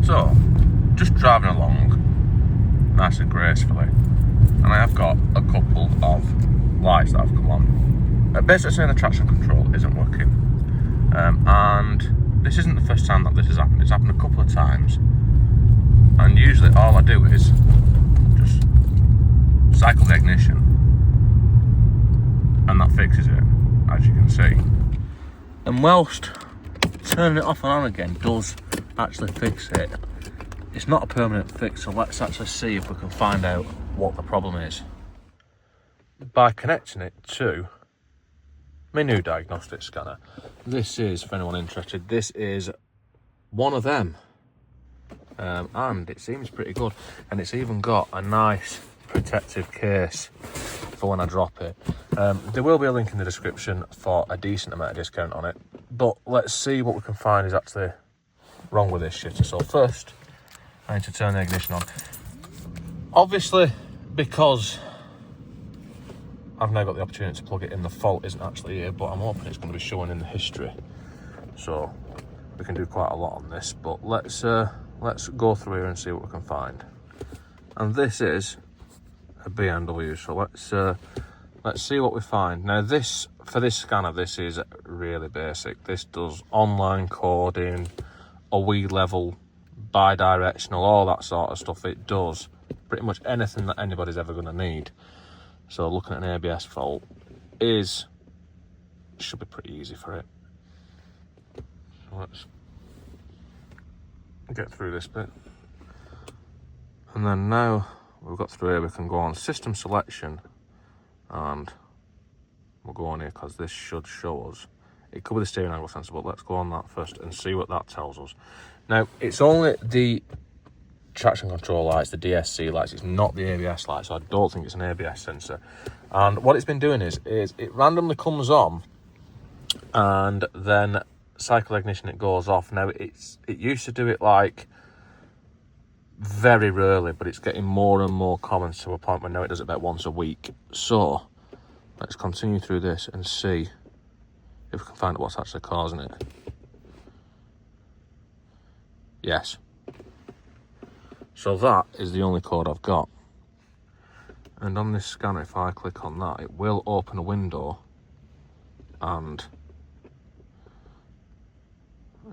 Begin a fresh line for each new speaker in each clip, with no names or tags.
So, just driving along, nice and gracefully, and I have got a couple of lights that have come on. Basically saying the traction control isn't working. And this isn't the first time that this has happened. It's happened a couple of times. And usually all I do is just cycle the ignition, and that fixes it, as you can see. And whilst turning it off and on again does actually fix it, it's not a permanent fix, so let's actually see if we can find out what the problem is by connecting it to my new diagnostic scanner. This is, for anyone interested, this is one of them, and it seems pretty good, and it's even got a nice protective case for when I drop it. There will be a link in the description for a decent amount of discount on it, but let's see what we can find is actually wrong with this shitter. So first I need to turn the ignition on, obviously, because I've now got the opportunity to plug it in. The fault isn't actually here, but I'm hoping it's going to be showing in the history, so we can do quite a lot on this. But let's go through here and see what we can find. And this is a BMW, so let's see what we find. Now this, for this scanner, this is really basic. This does online coding, a wee level, bi-directional, all that sort of stuff. It does pretty much anything that anybody's ever going to need. So looking at an ABS fault should be pretty easy for it. So let's get through this bit. And then now we've got through here, we can go on system selection, and we'll go on here because this should show us. It could be the steering angle sensor, but let's go on that first and see what that tells us. Now, it's only the traction control lights, the DSC lights, it's not the ABS light, so I don't think it's an ABS sensor. And what it's been doing is it randomly comes on, and then cycle ignition, it goes off. Now, it used to do it like very rarely, but it's getting more and more common to a point where now it does it about once a week. So let's continue through this and see if we can find out what's actually causing it. Yes. So that is the only code I've got. And on this scanner, if I click on that, it will open a window, and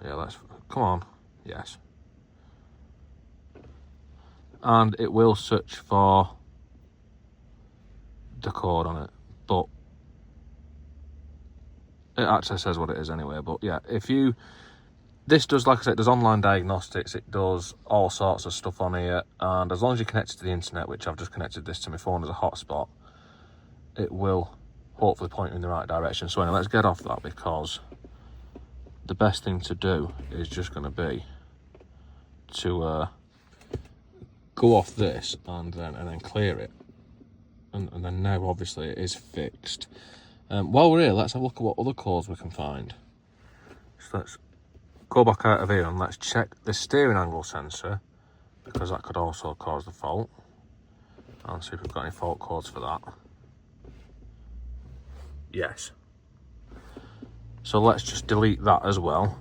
yeah, let's, come on, yes. And it will search for the code on it, but it actually says what it is anyway. But yeah, this does, like I said, it does online diagnostics, it does all sorts of stuff on here, and as long as you connect it to the internet, which I've just connected this to my phone as a hotspot, it will hopefully point you in the right direction. So anyway, let's get off that, because the best thing to do is just going to be to go off this and then clear it, and then now obviously it is fixed. While we're here, let's have a look at what other codes we can find. So let's go back out of here and let's check the steering angle sensor, because that could also cause the fault, and see if we've got any fault codes for that. Yes. So let's just delete that as well.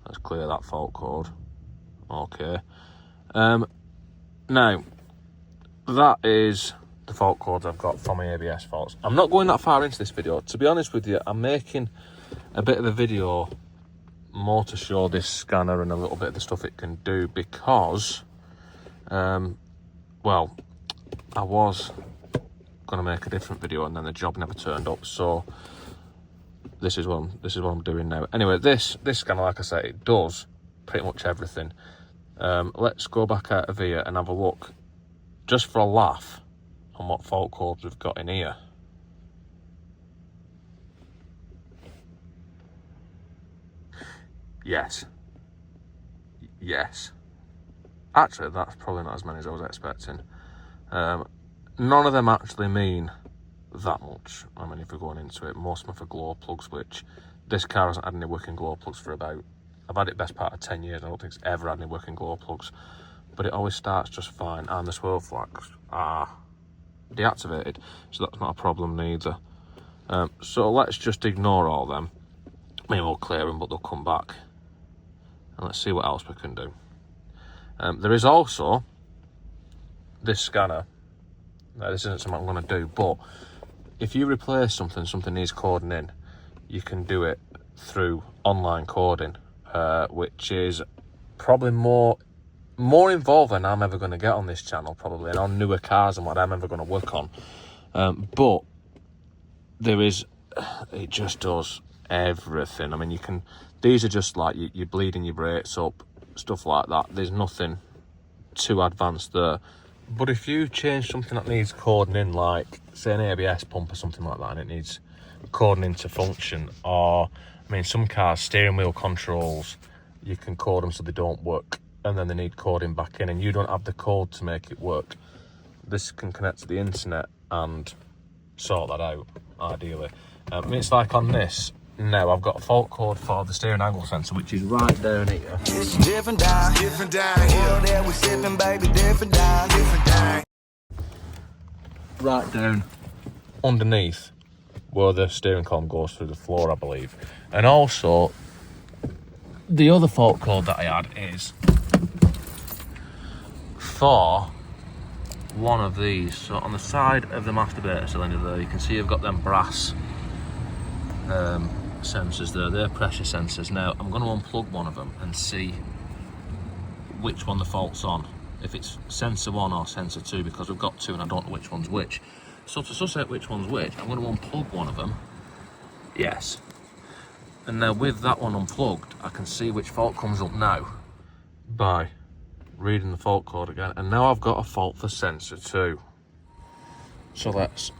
Let's clear that fault code. Okay. Now, that is the fault codes I've got for my ABS faults. I'm not going that far into this video. To be honest with you, I'm making a bit of a video more to show this scanner and a little bit of the stuff it can do, because well, I was going to make a different video and then the job never turned up, so this is what I'm doing now. Anyway, this scanner, like I say, it does pretty much everything. Let's go back out of here and have a look, just for a laugh, on what fault codes we've got in here. Yes. Yes. Actually, that's probably not as many as I was expecting. None of them actually mean that much. I mean, if we're going into it, most of them are for glow plugs, which this car hasn't had any working glow plugs for about, I've had it best part of 10 years. I don't think it's ever had any working glow plugs, but it always starts just fine, and the swerve flags are deactivated, so that's not a problem neither. So let's just ignore all them. I mean, we'll clear them, but they'll come back. And let's see what else we can do. There is also this scanner. Now, this isn't something I'm going to do, but if you replace something needs coding in, you can do it through online coding, which is probably more involved than I'm ever going to get on this channel, probably, and on newer cars and what I'm ever going to work on. But it just does everything. I mean, these are just like you're bleeding your brakes up, stuff like that. There's nothing too advanced there. But if you change something that needs coding in, like say an ABS pump or something like that, and it needs coding in to function, or I mean, some cars, steering wheel controls, you can code them so they don't work, and then they need coding back in, and you don't have the code to make it work. This can connect to the internet and sort that out, ideally. I mean, it's like on this. Now I've got a fault code for the steering angle sensor, which is right down here.
It's different down here. World that we sipping, baby, different down.
Right down underneath where the steering column goes through the floor, I believe. And also, the other fault code that I had is for one of these. So on the side of the masturbator cylinder there, you can see you've got them brass sensors there. They're pressure sensors. Now I'm going to unplug one of them and see which one the fault's on, if it's sensor 1 or sensor 2, because we've got two and I don't know which one's which. So to suss out which one's which, I'm going to unplug one of them. Yes. And now with that one unplugged, I can see which fault comes up now by reading the fault code again. And now I've got a fault for sensor 2. So let's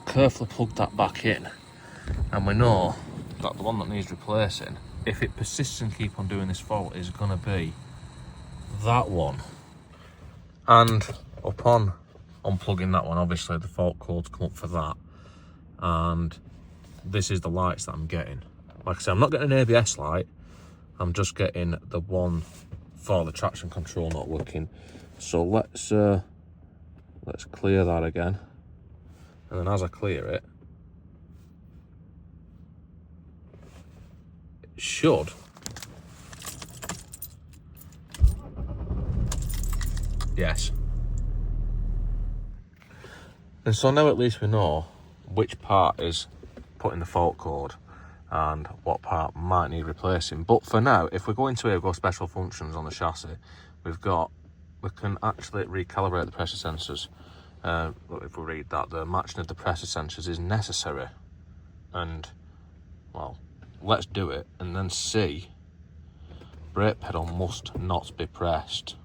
carefully plug that back in. And we know that the one that needs replacing, if it persists and keep on doing this fault, is going to be that one. And upon unplugging that one, obviously the fault codes come up for that. And this is the lights that I'm getting. Like I said, I'm not getting an ABS light. I'm just getting the one for the traction control not working. So let's clear that again. And then as I clear it, should yes. And so now at least we know which part is putting the fault code and what part might need replacing. But for now, if we go into here, go special functions on the chassis, we can actually recalibrate the pressure sensors. If we read that, the matching of the pressure sensors is necessary. And well, let's do it and then see. Brake pedal must not be pressed.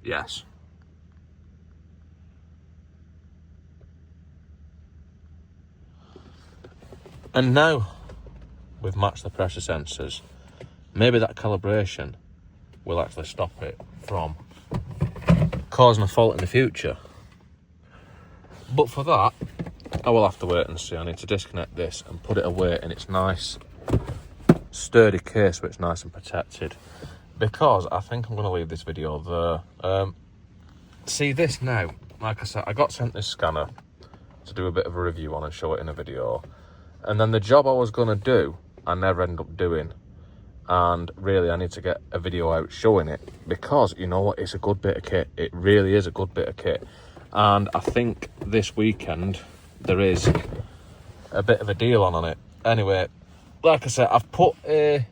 Yes. And now we've matched the pressure sensors, maybe that calibration will actually stop it from causing a fault in the future. But for that, I will have to wait and see. I need to disconnect this and put it away in its nice sturdy case where it's nice and protected, because I think I'm going to leave this video there. See this now, like I said, I got sent this scanner to do a bit of a review on and show it in a video, and then the job I was going to do I never ended up doing. And really I need to get a video out showing it, because you know what, it's a good bit of kit. It really is a good bit of kit. And I think this weekend there is a bit of a deal on it. Anyway, like I said, I've put a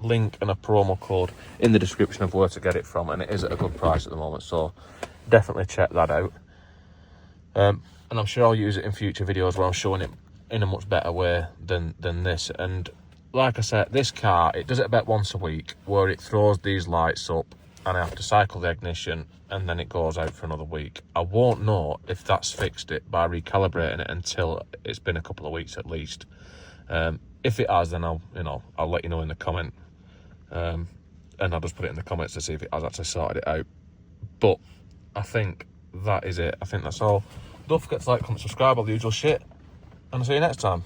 link and a promo code in the description of where to get it from, and it is at a good price at the moment, so definitely check that out. And I'm sure I'll use it in future videos where I'm showing it in a much better way than this. And like I said, this car, it does it about once a week, where it throws these lights up and I have to cycle the ignition and then it goes out for another week. I won't know if that's fixed it by recalibrating it until it's been a couple of weeks at least. If it has, then I'll let you know in the comment, and I'll just put it in the comments to see if it has actually sorted it out. But I think that is it. I think that's all. Don't forget to like, comment, subscribe, all the usual shit, and I'll see you next time.